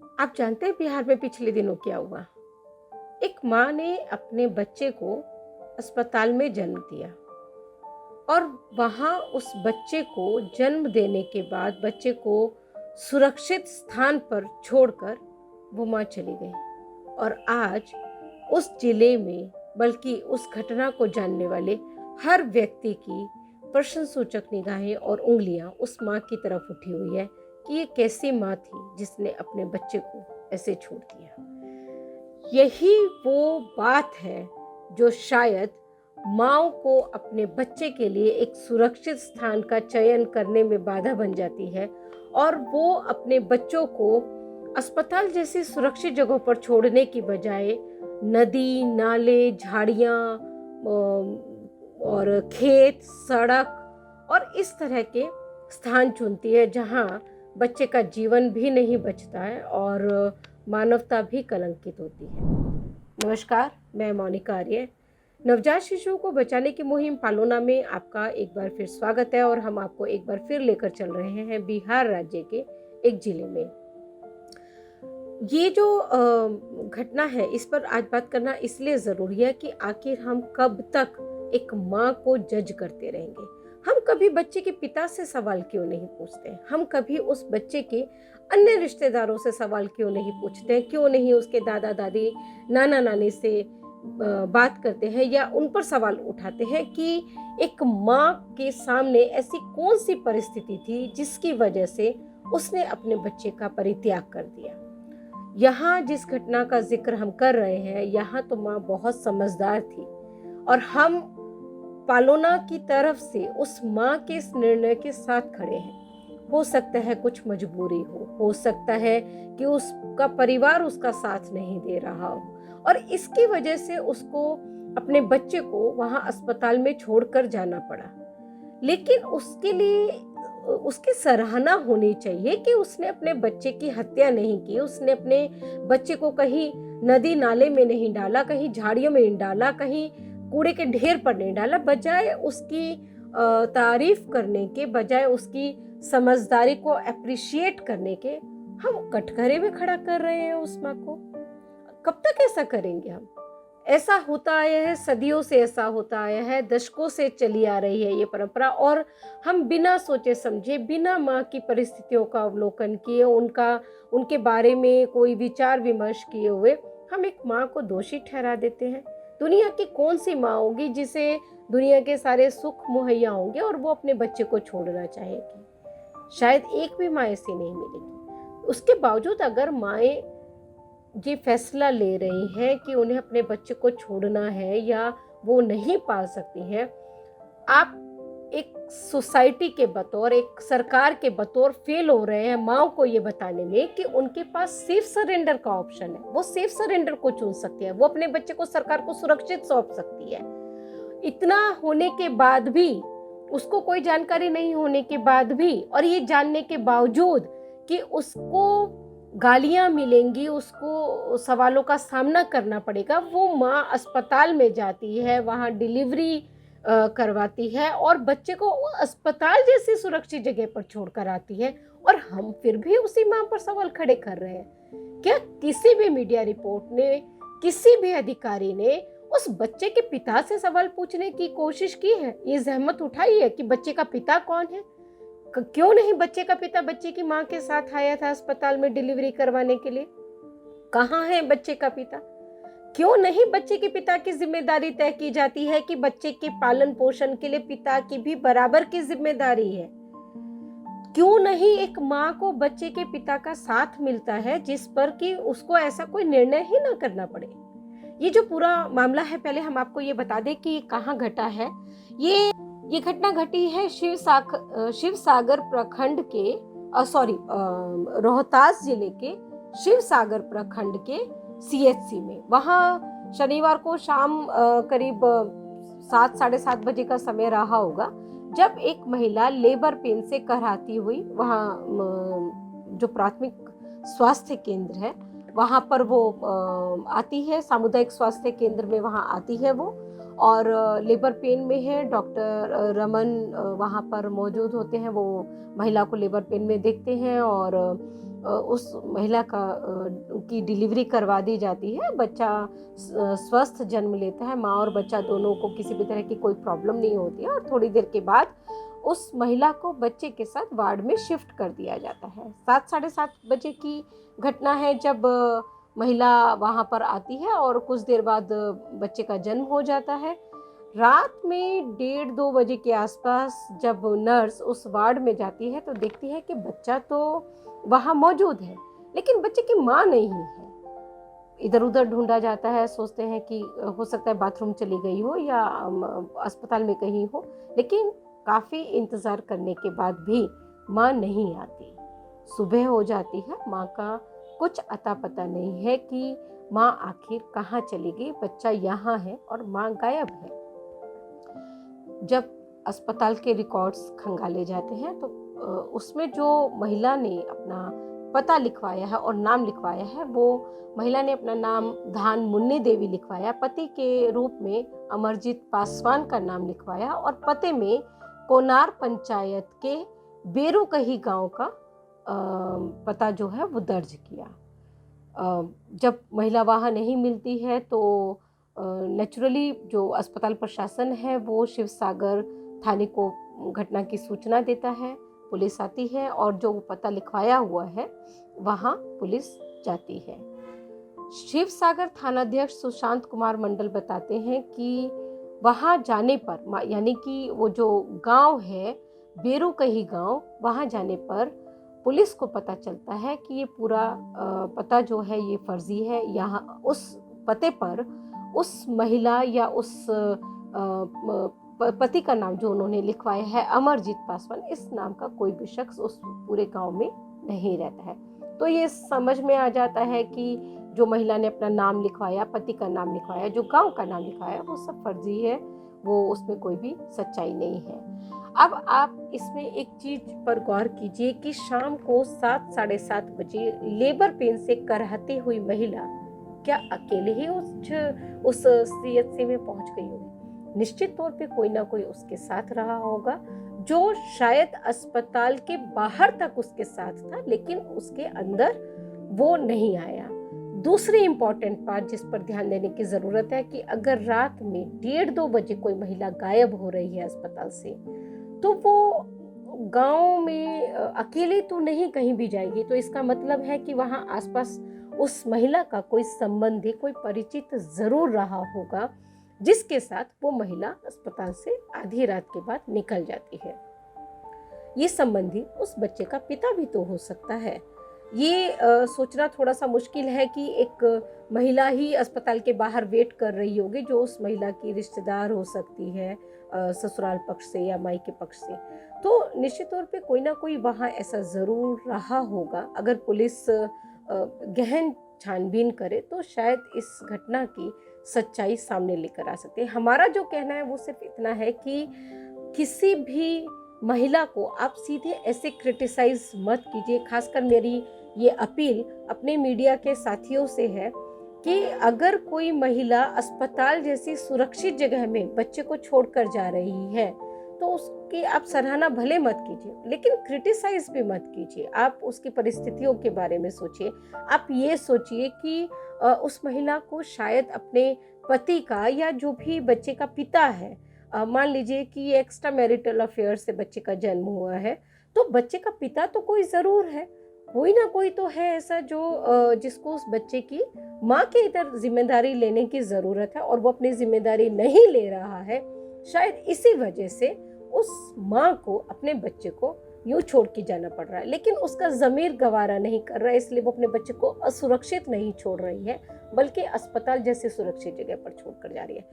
आप जानते हैं बिहार में पिछले दिनों क्या हुआ? एक माँ ने अपने बच्चे को अस्पताल में जन्म दिया और वहाँ उस बच्चे को जन्म देने के बाद बच्चे को सुरक्षित स्थान पर छोड़कर वो माँ चली गई। और आज उस जिले में, बल्कि उस घटना को जानने वाले हर व्यक्ति की प्रश्नसूचक निगाहें और उंगलियां उस माँ की तरफ उठी हुई है कि ये कैसी माँ थी जिसने अपने बच्चे को ऐसे छोड़ दिया। यही वो बात है जो शायद माँओं को अपने बच्चे के लिए एक सुरक्षित स्थान का चयन करने में बाधा बन जाती है और वो अपने बच्चों को अस्पताल जैसी सुरक्षित जगहों पर छोड़ने की बजाय नदी, नाले, झाड़ियाँ और खेत, सड़क और इस तरह के स्थान चुनती है जहाँ बच्चे का जीवन भी नहीं बचता है और मानवता भी कलंकित होती है। नमस्कार, मैं मोनिका आर्य। नवजात शिशुओं को बचाने की मुहिम पालोना में आपका एक बार फिर स्वागत है और हम आपको एक बार फिर लेकर चल रहे हैं बिहार राज्य के एक जिले में। ये जो घटना है, इस पर आज बात करना इसलिए ज़रूरी है कि आखिर हम कब तक एक माँ को जज करते रहेंगे। हम कभी बच्चे के पिता से सवाल क्यों नहीं पूछते? हम कभी उस बच्चे के अन्य रिश्तेदारों से सवाल क्यों नहीं पूछते? क्यों नहीं उसके दादा दादी, नाना नानी से बात करते हैं या उन पर सवाल उठाते हैं कि एक माँ के सामने ऐसी कौन सी परिस्थिति थी जिसकी वजह से उसने अपने बच्चे का परित्याग कर दिया। यहाँ जिस घटना का जिक्र हम कर रहे हैं, यहाँ तो माँ बहुत समझदार थी और हम पालोना की तरफ से उस माँ के इस निर्णय के साथ खड़े हैं। हो सकता है कुछ मजबूरी हो सकता है कि उसका परिवार उसका साथ नहीं दे रहा हो और इसकी वजह से उसको अपने बच्चे को वहाँ अस्पताल में छोड़कर जाना पड़ा। लेकिन उसके लिए उसकी सराहना होनी चाहिए कि उसने अपने बच्चे की हत्या नहीं की, उसने अपने बच्चे को कहीं नदी नाले में नहीं डाला, कहीं झाड़ियों में नहीं डाला, कहीं कूड़े के ढेर पर नहीं डाला। बजाय उसकी तारीफ करने के, बजाय उसकी समझदारी को अप्रिशिएट करने के, हम कटघरे में खड़ा कर रहे हैं उस माँ को। कब तक ऐसा करेंगे हम? ऐसा होता आया है, सदियों से ऐसा होता आया है, दशकों से चली आ रही है ये परंपरा और हम बिना सोचे समझे, बिना माँ की परिस्थितियों का अवलोकन किए, उनके बारे में कोई विचार विमर्श किए हुए हम एक माँ को दोषी ठहरा देते हैं। दुनिया की कौन सी माँ होगी जिसे दुनिया के सारे सुख मुहैया होंगे और वो अपने बच्चे को छोड़ना चाहेगी? शायद एक भी माँ ऐसी नहीं मिलेगी। उसके बावजूद अगर माएँ ये फैसला ले रही हैं कि उन्हें अपने बच्चे को छोड़ना है या वो नहीं पाल सकती हैं, आप एक सोसाइटी के बतौर, एक सरकार के बतौर फेल हो रहे हैं माँओं को ये बताने में कि उनके पास सेफ सरेंडर का ऑप्शन है। वो सेफ सरेंडर को चुन सकती है, वो अपने बच्चे को सरकार को सुरक्षित सौंप सकती है। इतना होने के बाद भी, उसको कोई जानकारी नहीं होने के बाद भी और ये जानने के बावजूद कि उसको गालियां मिलेंगी, उसको सवालों का सामना करना पड़ेगा, वो माँ अस्पताल में जाती है, वहाँ डिलीवरी करवाती है और बच्चे को अस्पताल जैसी सुरक्षित जगह पर छोड़कर आती है और हम फिर भी उसी माँ पर सवाल खड़े कर रहे हैं। क्या किसी भी मीडिया रिपोर्ट ने, किसी भी अधिकारी ने उस बच्चे के पिता से सवाल पूछने की कोशिश की है? ये जहमत उठाई है कि बच्चे का पिता कौन है? क्यों नहीं बच्चे का पिता बच्चे की माँ के साथ आया था अस्पताल में डिलीवरी करवाने के लिए? कहाँ है बच्चे का पिता? क्यों नहीं बच्चे के पिता की जिम्मेदारी तय की जाती है कि बच्चे के पालन पोषण के लिए पिता की भी बराबर की जिम्मेदारी है? क्यों नहीं एक माँ को बच्चे के पिता का साथ मिलता है जिस पर कि उसको ऐसा कोई निर्णय ही ना करना पड़े? ये जो पूरा मामला है, पहले हम आपको ये बता दें कि कहाँ घटा है। ये घटना घटी है शिव सागर प्रखंड के रोहतास जिले के शिव सागर प्रखंड के CHC में। वहाँ शनिवार को शाम करीब 7, साढ़े 7 बजे का समय रहा होगा जब एक महिला लेबर पेन से कराहती हुई वहाँ जो प्राथमिक स्वास्थ्य केंद्र है वहाँ पर वो आती है, सामुदायिक स्वास्थ्य केंद्र में वहाँ आती है वो, और लेबर पेन में है। डॉक्टर रमन वहाँ पर मौजूद होते हैं, वो महिला को लेबर पेन में देखते हैं और उस महिला की डिलीवरी करवा दी जाती है। बच्चा स्वस्थ जन्म लेता है, माँ और बच्चा दोनों को किसी भी तरह की कोई प्रॉब्लम नहीं होती है और थोड़ी देर के बाद उस महिला को बच्चे के साथ वार्ड में शिफ्ट कर दिया जाता है। 7 साढ़े 7 बजे की घटना है जब महिला वहाँ पर आती है और कुछ देर बाद बच्चे का जन्म हो जाता है। रात में 1:30-2 बजे के आसपास जब नर्स उस वार्ड में जाती है तो देखती है कि बच्चा तो वहाँ मौजूद है, लेकिन बच्चे की माँ नहीं है। इधर उधर ढूंढा जाता है, सोचते हैं कि हो सकता है बाथरूम चली गई हो या अस्पताल में कहीं हो, लेकिन काफ़ी इंतज़ार करने के बाद भी माँ नहीं आती। सुबह हो जाती है, माँ का कुछ अता पता नहीं है कि माँ आखिर कहाँ चली गई। बच्चा यहाँ है और माँ गायब है। जब अस्पताल के रिकॉर्ड्स खंगाले जाते हैं तो उसमें जो महिला ने अपना पता लिखवाया है और नाम लिखवाया है, वो महिला ने अपना नाम धान मुन्नी देवी लिखवाया, पति के रूप में अमरजीत पासवान का नाम लिखवाया और पते में कोनार पंचायत के बेरुकही गांव का पता जो है वो दर्ज किया। जब महिला वहाँ नहीं मिलती है तो नेचुरली जो अस्पताल प्रशासन है वो शिवसागर थाने को घटना की सूचना देता है। पुलिस आती है और जो पता लिखवाया हुआ है वहाँ पुलिस जाती है। शिवसागर थानाध्यक्ष सुशांत कुमार मंडल बताते हैं कि वहाँ जाने पर, यानी कि वो जो गांव है बेरुकही गांव, वहाँ जाने पर पुलिस को पता चलता है कि ये पूरा पता जो है ये फर्जी है। यहाँ उस पते पर उस महिला या उस पति का नाम जो उन्होंने लिखवाया है अमरजीत पासवान, इस नाम का कोई भी शख्स उस पूरे गांव में नहीं रहता है। तो ये समझ में आ जाता है कि जो महिला ने अपना नाम लिखवाया, पति का नाम लिखवाया, जो गांव का नाम लिखवाया, वो सब फर्जी है, वो उसमें कोई भी सच्चाई नहीं है। अब आप इसमें एक चीज पर गौर कीजिए कि शाम को 7 साढ़े 7 बजे लेबर पेन से करहती हुई महिला क्या अकेले ही उस सीएचसी में पहुंच गई होगी? निश्चित तौर पे कोई ना कोई उसके साथ रहा होगा, जो शायद अस्पताल के बाहर तक उसके साथ था, लेकिन उसके अंदर वो नहीं आया। दूसरी इम्पोर्टेंट बात जिस पर ध्यान देने की ज़रूरत है कि अगर रात में 1:30-2 बजे कोई महिला गायब हो रही है अस्पताल से, तो वो गांव में अकेले तो नहीं कहीं भी जाएगी। तो इसका मतलब है कि वहाँ आसपास उस महिला का कोई संबंधी, कोई परिचित ज़रूर रहा होगा, जिसके साथ वो महिला अस्पताल से आधी रात के बाद निकल जाती है। ये संबंधी उस बच्चे का पिता भी तो हो सकता है। ये सोचना थोड़ा सा मुश्किल है कि एक महिला ही अस्पताल के बाहर वेट कर रही होगी, जो उस महिला की रिश्तेदार हो सकती है ससुराल पक्ष से या मायके पक्ष से। तो निश्चित तौर पे कोई ना कोई वहाँ ऐसा ज़रूर रहा होगा। अगर पुलिस गहन छानबीन करे तो शायद इस घटना की सच्चाई सामने लेकर आ सकते हैं। हमारा जो कहना है वो सिर्फ इतना है कि किसी भी महिला को आप सीधे ऐसे क्रिटिसाइज मत कीजिए। खासकर मेरी ये अपील अपने मीडिया के साथियों से है कि अगर कोई महिला अस्पताल जैसी सुरक्षित जगह में बच्चे को छोड़कर जा रही है तो उसकी आप सराहना भले मत कीजिए, लेकिन क्रिटिसाइज भी मत कीजिए। आप उसकी परिस्थितियों के बारे में सोचिए। आप ये सोचिए कि उस महिला को शायद अपने पति का या जो भी बच्चे का पिता है, मान लीजिए कि ये एक्स्ट्रा मैरिटल अफेयर से बच्चे का जन्म हुआ है, तो बच्चे का पिता तो कोई ज़रूर है, कोई ना कोई तो है ऐसा जो जिसको उस बच्चे की माँ के इधर जिम्मेदारी लेने की ज़रूरत है और वो अपनी जिम्मेदारी नहीं ले रहा है। शायद इसी वजह से उस माँ को अपने बच्चे को यूँ छोड़ के जाना पड़ रहा है, लेकिन उसका ज़मीर गवारा नहीं कर रहा है, इसलिए वो अपने बच्चे को असुरक्षित नहीं छोड़ रही है, बल्कि अस्पताल जैसे सुरक्षित जगह पर छोड़ कर जा रही है।